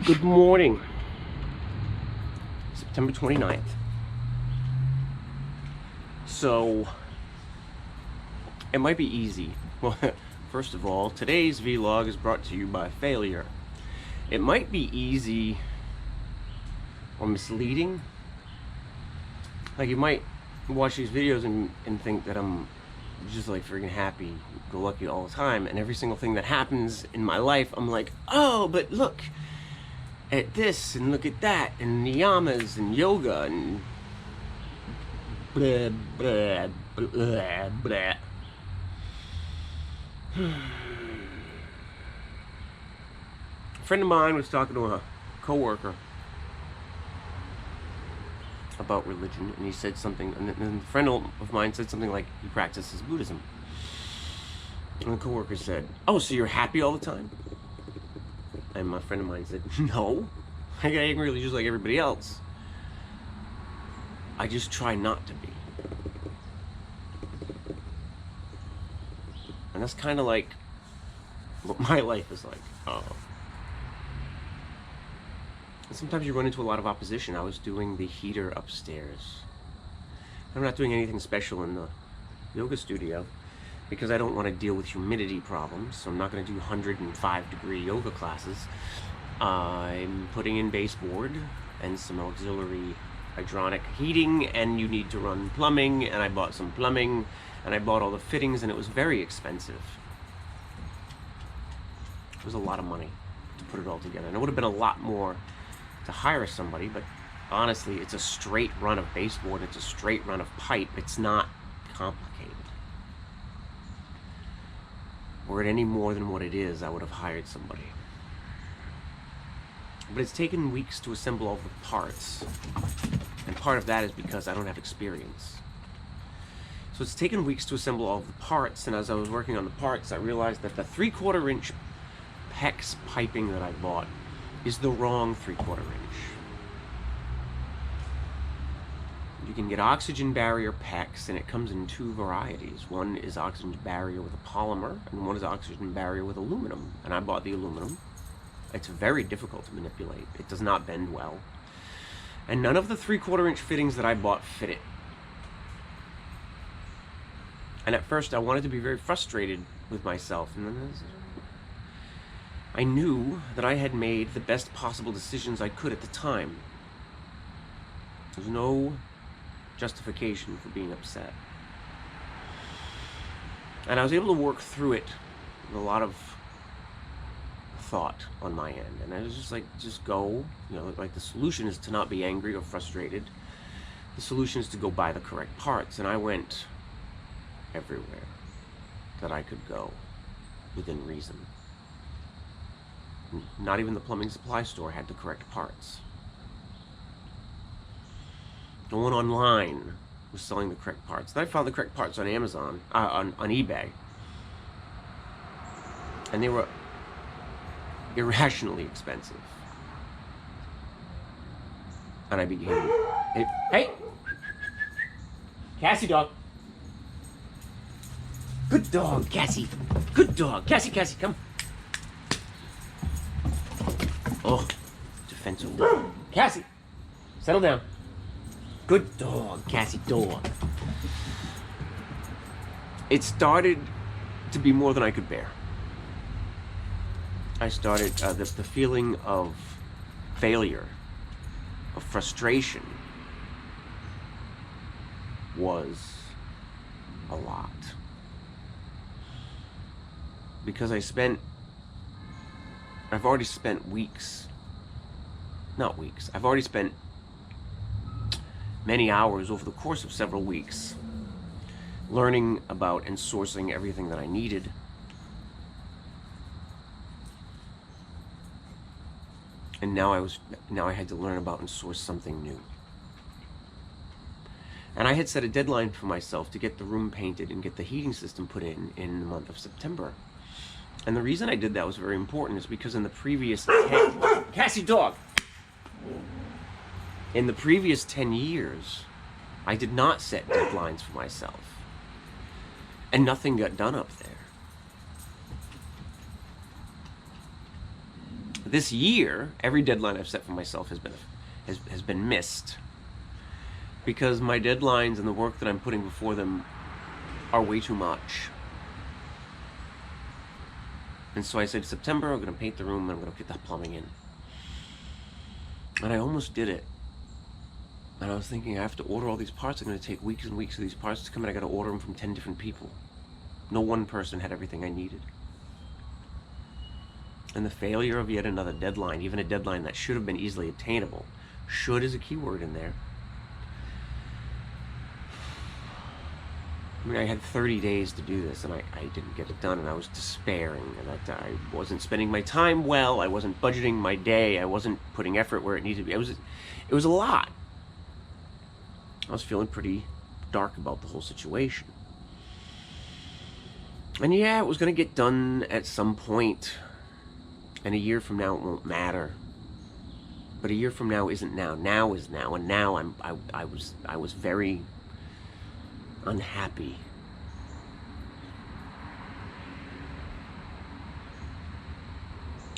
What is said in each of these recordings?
Good morning, September 29th. So, it might be easy. Well, first of all, today's vlog is brought to you by failure. It might be easy or misleading. Like, you might watch these videos and think that I'm just like friggin' happy, go lucky all the time, and every single thing that happens in my life, I'm like, oh, but look at this and look at that and Niyamas and yoga and blah blah blah blah. A friend of mine was talking to a coworker about religion, and he said something, and a friend of mine said something like he practices Buddhism, and the coworker said, "Oh, so you're happy all the time?" And my friend of mine said, "No, I get angry just like everybody else. I just try not to be." And that's kind of like what my life is like. And sometimes you run into a lot of opposition. I was doing the heater upstairs. I'm not doing anything special in the yoga studio because I don't want to deal with humidity problems, so I'm not going to do 105-degree yoga classes. I'm putting in baseboard and some auxiliary hydronic heating, and you need to run plumbing, and I bought some plumbing, and I bought all the fittings, and it was very expensive. It was a lot of money to put it all together, and it would have been a lot more to hire somebody, but honestly, it's a straight run of baseboard, it's a straight run of pipe, it's not complicated. Were it any more than what it is, I would have hired somebody. But it's taken weeks to assemble all the parts, and part of that is because I don't have experience. So it's taken weeks to assemble all the parts, and as I was working on the parts, I realized that the 3/4 inch PEX piping that I bought is the wrong 3/4 inch. You can get oxygen barrier PEX, and it comes in two varieties. One is oxygen barrier with a polymer, and one is oxygen barrier with aluminum. And I bought the aluminum. It's very difficult to manipulate. It does not bend well. And none of the 3/4 inch fittings that I bought fit it. And at first I wanted to be very frustrated with myself, and then I knew that I had made the best possible decisions I could at the time. There's no justification for being upset. And I was able to work through it with a lot of thought on my end. And I was just like, just go, like the solution is to not be angry or frustrated. The solution is to go buy the correct parts. And I went everywhere that I could go within reason. Not even the plumbing supply store had the correct parts. No one online was selling the correct parts. Then I found the correct parts on Amazon, on eBay. And they were irrationally expensive. And I began, hey! Cassie dog! Good dog, Cassie! Good dog! Cassie, come! Oh, defensive dog. Cassie, settle down. Good dog, Cassie, dog. It started to be more than I could bear. I started, the feeling of failure, of frustration was a lot. Because I've already spent I've already spent many hours over the course of several weeks learning about and sourcing everything that I needed. And now I had to learn about and source something new. And I had set a deadline for myself to get the room painted and get the heating system put in the month of September. And the reason I did that was very important is because in the previous 10... Cassie dog! In the previous 10 years, I did not set deadlines for myself. And nothing got done up there. This year, every deadline I've set for myself has been missed because my deadlines and the work that I'm putting before them are way too much. And so I said, September, I'm going to paint the room and I'm going to get the plumbing in. And I almost did it. And I was thinking, I have to order all these parts. It's going to take weeks and weeks for these parts to come in. I got to order them from 10 different people. No one person had everything I needed. And the failure of yet another deadline, even a deadline that should have been easily attainable, should is a key word in there. I mean, I had 30 days to do this, and I didn't get it done, and I was despairing, and I wasn't spending my time well, I wasn't budgeting my day, I wasn't putting effort where it needed to be. It was a lot. I was feeling pretty dark about the whole situation. And yeah, it was going to get done at some point, and a year from now it won't matter. But a year from now isn't now. Now is now, and now I was very unhappy.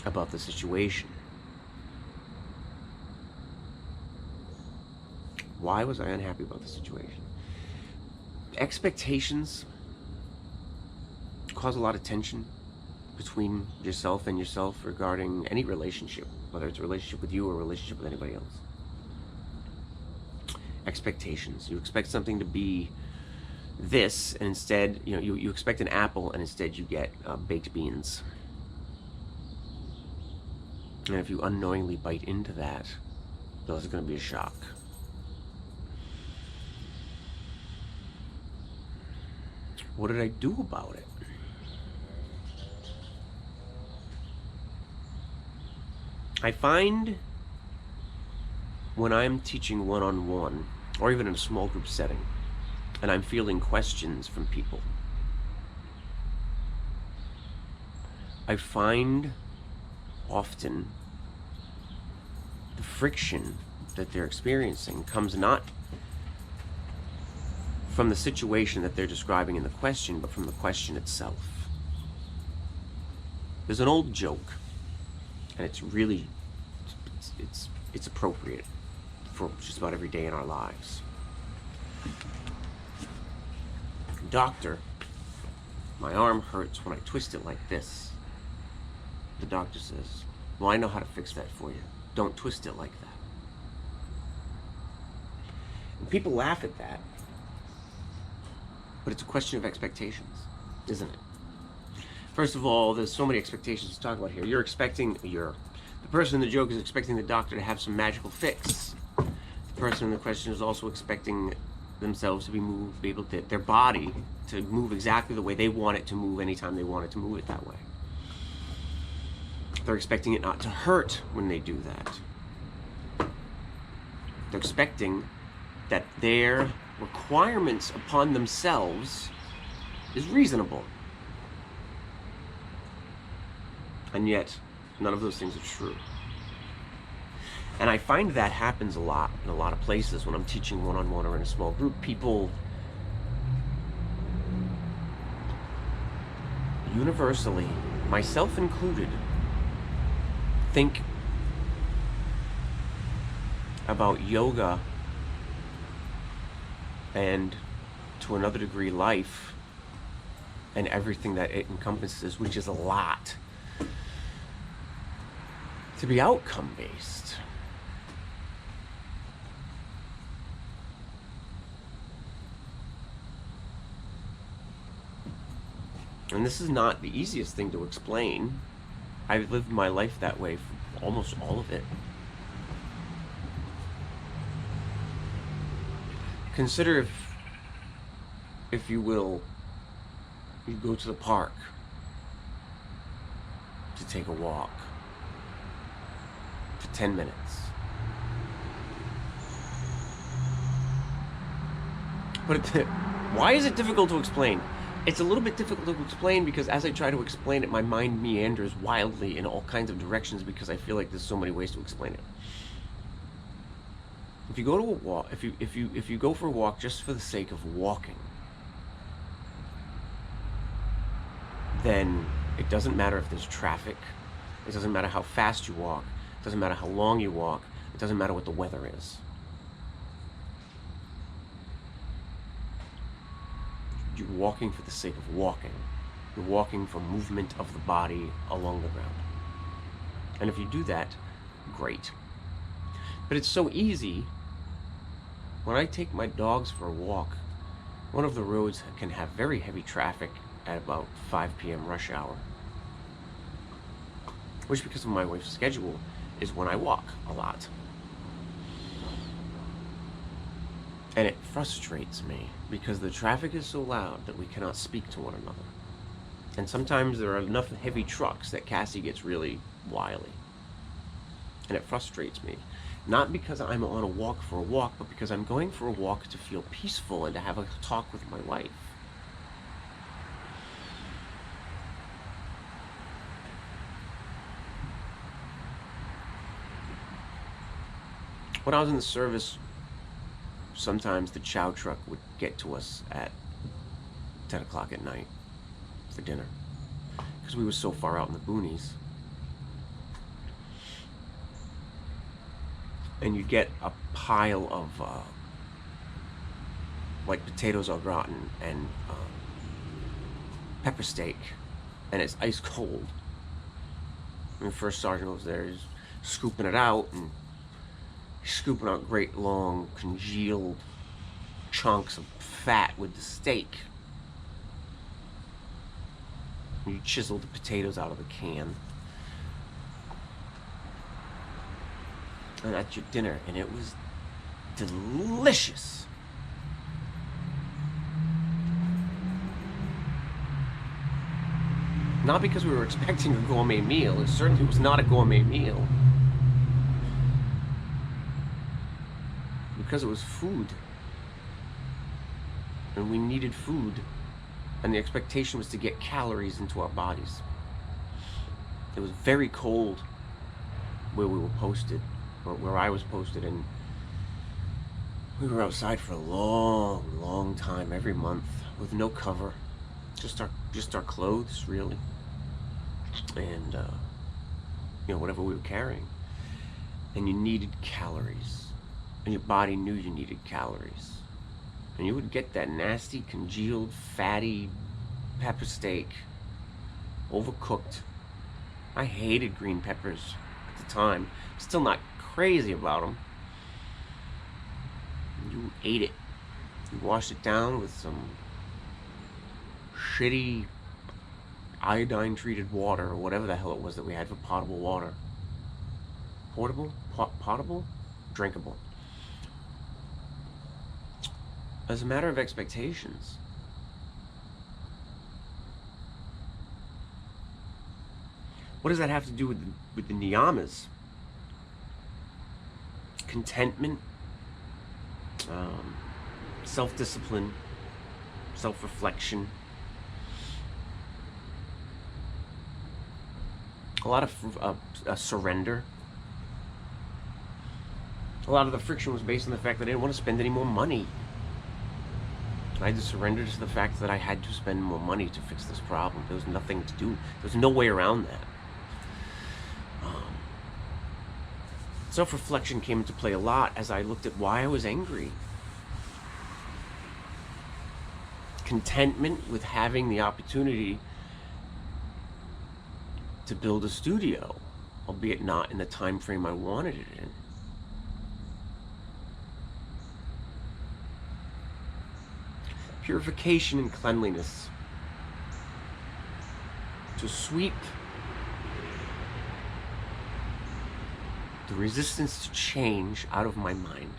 About the situation. Why was I unhappy about the situation? Expectations cause a lot of tension between yourself and yourself regarding any relationship, whether it's a relationship with you or a relationship with anybody else. Expectations. You expect something to be this, and instead, you expect an apple, and instead you get baked beans. And if you unknowingly bite into that, those are going to be a shock. What did I do about it? I find when I'm teaching one-on-one, or even in a small group setting, and I'm fielding questions from people, I find often the friction that they're experiencing comes not from the situation that they're describing in the question, but from the question itself. There's an old joke, and it's really, it's appropriate for just about every day in our lives. Doctor, my arm hurts when I twist it like this. The doctor says, well, I know how to fix that for you. Don't twist it like that. And people laugh at that, but it's a question of expectations, isn't it? First of all, there's so many expectations to talk about here. The person in the joke is expecting the doctor to have some magical fix. The person in the question is also expecting themselves to be moved, be able to, their body to move exactly the way they want it to move anytime they want it to move it that way. They're expecting it not to hurt when they do that. They're expecting that their requirements upon themselves is reasonable. And yet, none of those things are true. And I find that happens a lot in a lot of places when I'm teaching one-on-one or in a small group. People universally, myself included, think about yoga and, to another degree, life and everything that it encompasses, which is a lot, to be outcome-based. And this is not the easiest thing to explain. I've lived my life that way for almost all of it. Consider if you will, you go to the park to take a walk for 10 minutes. But why is it difficult to explain? It's a little bit difficult to explain because as I try to explain it, my mind meanders wildly in all kinds of directions because I feel like there's so many ways to explain it. If you go to a walk, if you go for a walk just for the sake of walking, then it doesn't matter if there's traffic, It doesn't matter how fast you walk. It doesn't matter how long you walk. It doesn't matter what the weather is. You're walking for the sake of walking. You're walking for movement of the body along the ground. And if you do that, great. But it's so easy. When I take my dogs for a walk, one of the roads can have very heavy traffic at about 5 p.m. rush hour, which, because of my wife's schedule, is when I walk a lot. And it frustrates me because the traffic is so loud that we cannot speak to one another. And sometimes there are enough heavy trucks that Cassie gets really wily. And it frustrates me. Not because I'm on a walk for a walk, but because I'm going for a walk to feel peaceful and to have a talk with my wife. When I was in the service, sometimes the chow truck would get to us at 10 o'clock at night for dinner, because we were so far out in the boonies. And you'd get a pile of like potatoes au gratin and pepper steak, and it's ice cold. And the first sergeant was there, he's scooping it out, and he's scooping out great long congealed chunks of fat with the steak. And you chisel the potatoes out of the can. And that's your dinner, and it was delicious. Not because we were expecting a gourmet meal. It certainly was not a gourmet meal. Because it was food. And we needed food. And the expectation was to get calories into our bodies. It was very cold where we were posted, or where I was posted, and we were outside for a long, long time every month with no cover, just our clothes, really, and whatever we were carrying. And you needed calories, and your body knew you needed calories, and you would get that nasty, congealed, fatty pepper steak, overcooked. I hated green peppers at the time. Still not crazy about them. You ate it. You washed it down with some shitty iodine treated water, or whatever the hell it was that we had for potable water. Potable? Drinkable. As a matter of expectations, what does that have to do with the Niyamas? Contentment, self-discipline, self-reflection, a lot of surrender. A lot of the friction was based on the fact that I didn't want to spend any more money. I had to surrender to the fact that I had to spend more money to fix this problem. There was nothing to do. There was no way around that. Self-reflection came into play a lot as I looked at why I was angry. Contentment with having the opportunity to build a studio, albeit not in the time frame I wanted it in. Purification and cleanliness. To sweep the resistance to change out of my mind.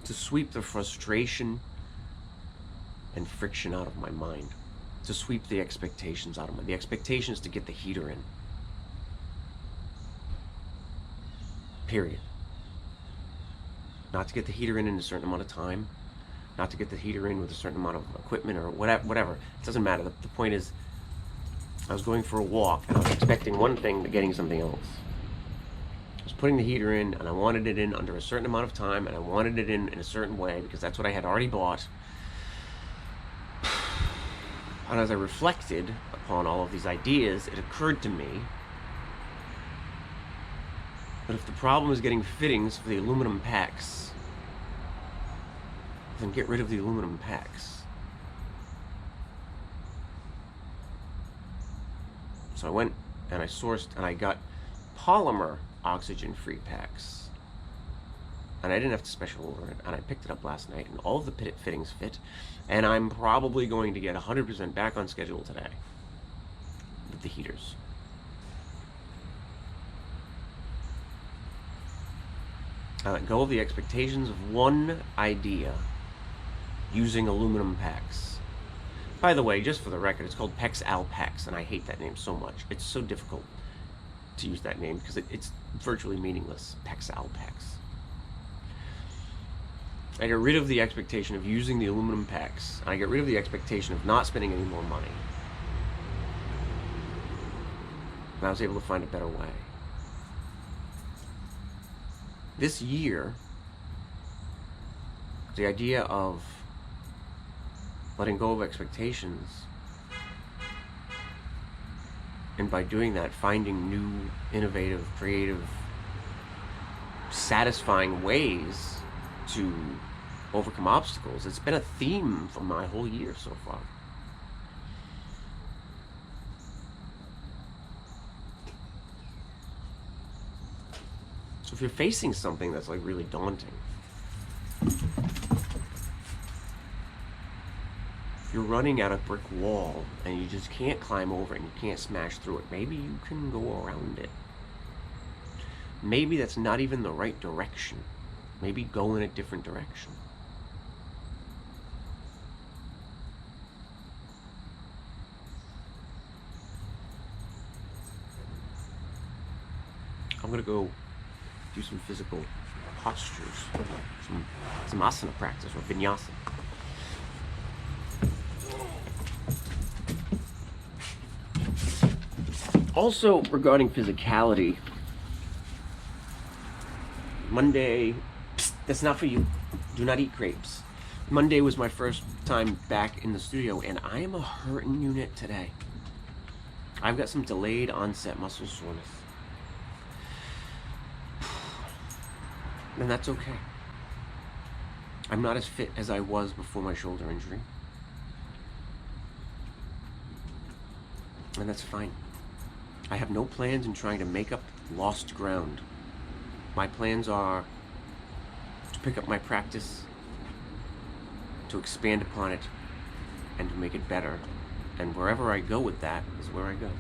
To sweep the frustration and friction out of my mind. To sweep the expectations out of my mind. The expectation is to get the heater in. Period. Not to get the heater in a certain amount of time. Not to get the heater in with a certain amount of equipment or whatever. It doesn't matter. The point is, I was going for a walk and I was expecting one thing but getting something else. I was putting the heater in and I wanted it in under a certain amount of time, and I wanted it in a certain way because that's what I had already bought. And as I reflected upon all of these ideas, it occurred to me that if the problem is getting fittings for the aluminum packs, then get rid of the aluminum packs. So I went and I sourced and I got polymer oxygen-free packs. And I didn't have to special order it. And I picked it up last night and all of the fittings fit. And I'm probably going to get 100% back on schedule today with the heaters. I let go of the expectations of one idea using aluminum packs. By the way, just for the record, it's called PEX Al PEX, and I hate that name so much. It's so difficult to use that name because it's virtually meaningless. PEX Al PEX. I get rid of the expectation of using the aluminum packs. I get rid of the expectation of not spending any more money. And I was able to find a better way. This year, the idea of letting go of expectations, and by doing that, finding new, innovative, creative, satisfying ways to overcome obstacles. It's been a theme for my whole year so far. So if you're facing something that's like really daunting, if you're running at a brick wall and you just can't climb over it and you can't smash through it, maybe you can go around it. Maybe that's not even the right direction. Maybe go in a different direction. I'm gonna go do some physical postures, some asana practice or vinyasa. Also, regarding physicality, Monday, that's not for you. Do not eat grapes. Monday was my first time back in the studio, and I am a hurting unit today. I've got some delayed onset muscle soreness. And that's okay. I'm not as fit as I was before my shoulder injury. And that's fine. I have no plans in trying to make up lost ground. My plans are to pick up my practice, to expand upon it, and to make it better. And wherever I go with that is where I go.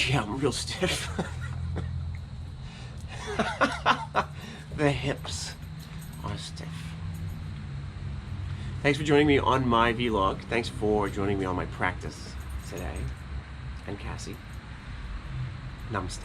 Yeah, I'm real stiff. The hips are stiff. Thanks for joining me on my vlog. Thanks for joining me on my practice today. And Cassie, namaste.